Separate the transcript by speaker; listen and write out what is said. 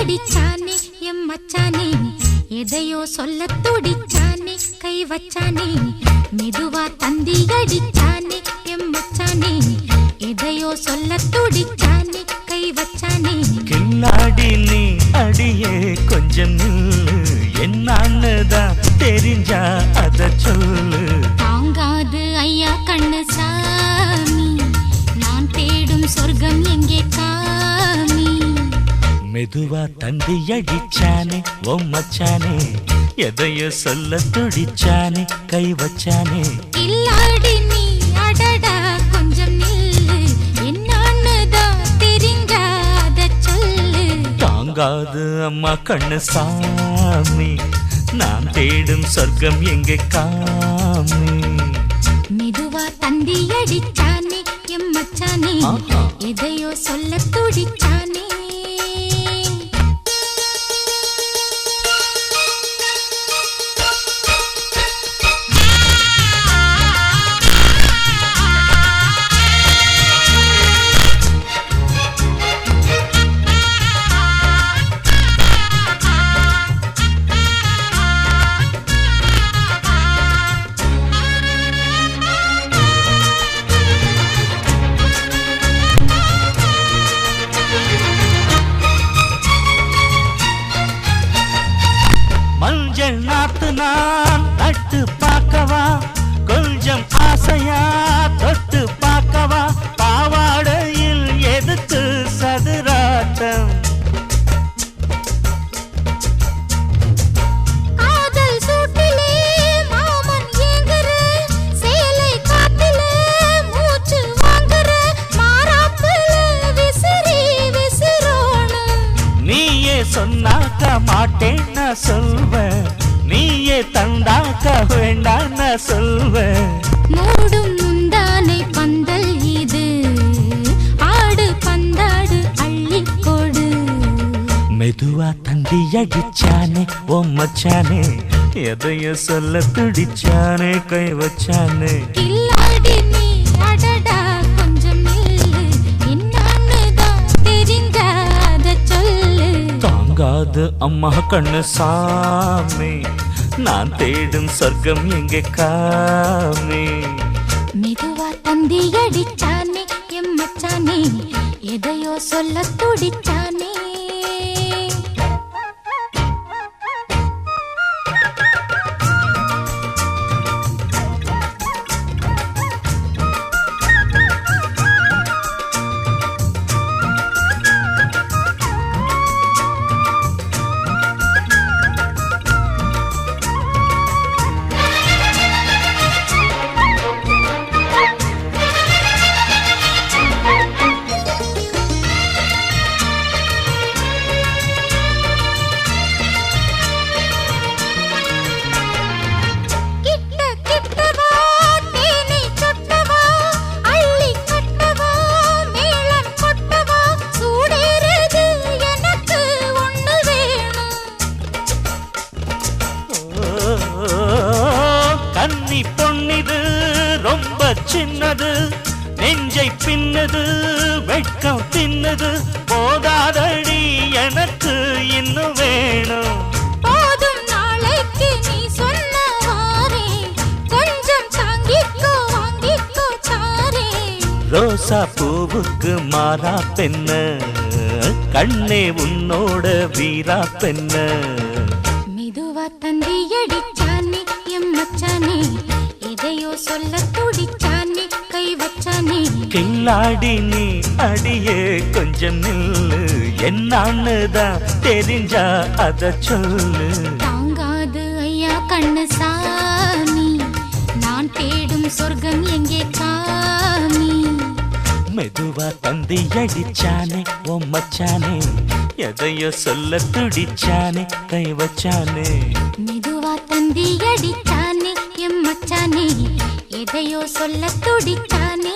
Speaker 1: அடிச்சானே M மச்சானே எதையோ சொல்ல துடிச்சானே கை வச்சானே மெதுவா தந்தி அடிச்சானே எம் மச்சானே எதையோ சொல்ல துடிச்சானே கை வச்சானே
Speaker 2: கில்லாடி நீ அடியே கொஞ்சம் நில்லு என்னன்னுதான் தெரிஞ்சா அத சொல்லு
Speaker 1: தாங்காது ஐயா கண்ணு சாமி நான் தேடும் சொர்க்கம் எங்கே காமி
Speaker 2: மெதுவா தந்தி அடிச்சானே ஓ மச்சானே எதையோ சொல்ல துடிச்சானே கை வச்சானே
Speaker 1: இல்லாடி நீ அடடா கொஞ்சம் நில்லு என்னன்னுதான் தெரிஞ்சாத சொல்லு
Speaker 2: தாங்காது அம்மா கண்ணு சாமி நான் தேடும் சொர்க்கம் எங்கே காமி
Speaker 1: மெதுவா தந்தி அடிச்சானே எம் மச்சானே எதையோ சொல்ல துடிச்சானே
Speaker 2: மஞ்சள் நாத்து நான் நட்டு பார்க்கவா கொஞ்சம் ஆசையா தொட்டு பார்க்கவா பாவாடையில் எதுக்கு சதுராட்டம்
Speaker 1: காதல் சூட்டிலே மாமன் ஏங்குற சேலை காட்டிலே மூச்சு வாங்குற மாறாப்புல விசிறி விசிறோணும்
Speaker 2: நீயே சொன்னாக்க மாட்டேன் நான் சொல்வேன் நீயே தந்தாக்க வேண்டாம் நான் சொல்வேன்
Speaker 1: மூடும் முந்தானை பந்தல் இது ஆடு பந்தாடு அள்ளிக்கொடு
Speaker 2: மெதுவா தந்தி அடிச்சானே ஓ மச்சானே எதையோ சொல்ல துடிச்சானே கை வச்சானே
Speaker 1: இல்லாடி நீ அடடா கொஞ்சம் நில்லு என்னன்னுதான் தெரிஞ்சாத சொல்லு
Speaker 2: தாங்காது அம்மா கண்ணு சாமி நான் தேடும் சொர்க்கம் எங்கே காமி
Speaker 1: மெதுவா தந்தி அடிச்சானே எம் மச்சானே எதையோ சொல்ல துடிச்சானே
Speaker 2: கன்னி பொன்னிது ரொம்ப சின்னது நெஞ்சை பின்னது வெட்கம் தின்னது போதாதடி எனக்கு இன்னும் வேணும்
Speaker 1: போதும் நாளைக்கு நீ சொன்னவாரே கொஞ்சம் தாங்கிக்கோ வாங்கிக்கோ தாரே
Speaker 2: ரோசா பூவுக்கு மாறா பெண்ண கண்ணே உன்னோட வீரா பெண்ண
Speaker 1: மெதுவா தந்தி அடிச்சானே எம் மச்சானே எதையோ சொல்ல துடிச்சானே கை வச்சானே
Speaker 2: கில்லாடி நீ அடியே கொஞ்சம் நில்லு என்னன்னுதான் தெரிஞ்சா அத சொல்லு
Speaker 1: தாங்காது ஐயா கண்ணு சாமி நான் தேடும் சொர்க்கம் எங்கே காமி
Speaker 2: மெதுவா தந்தி அடிச்சானே ஓ மச்சானே எதையோ சொல்ல துடிச்சானே கை வச்சானே
Speaker 1: மெதுவா தந்தி அடிச்சானே எம் மச்சானே எதையோ சொல்ல துடிச்சானே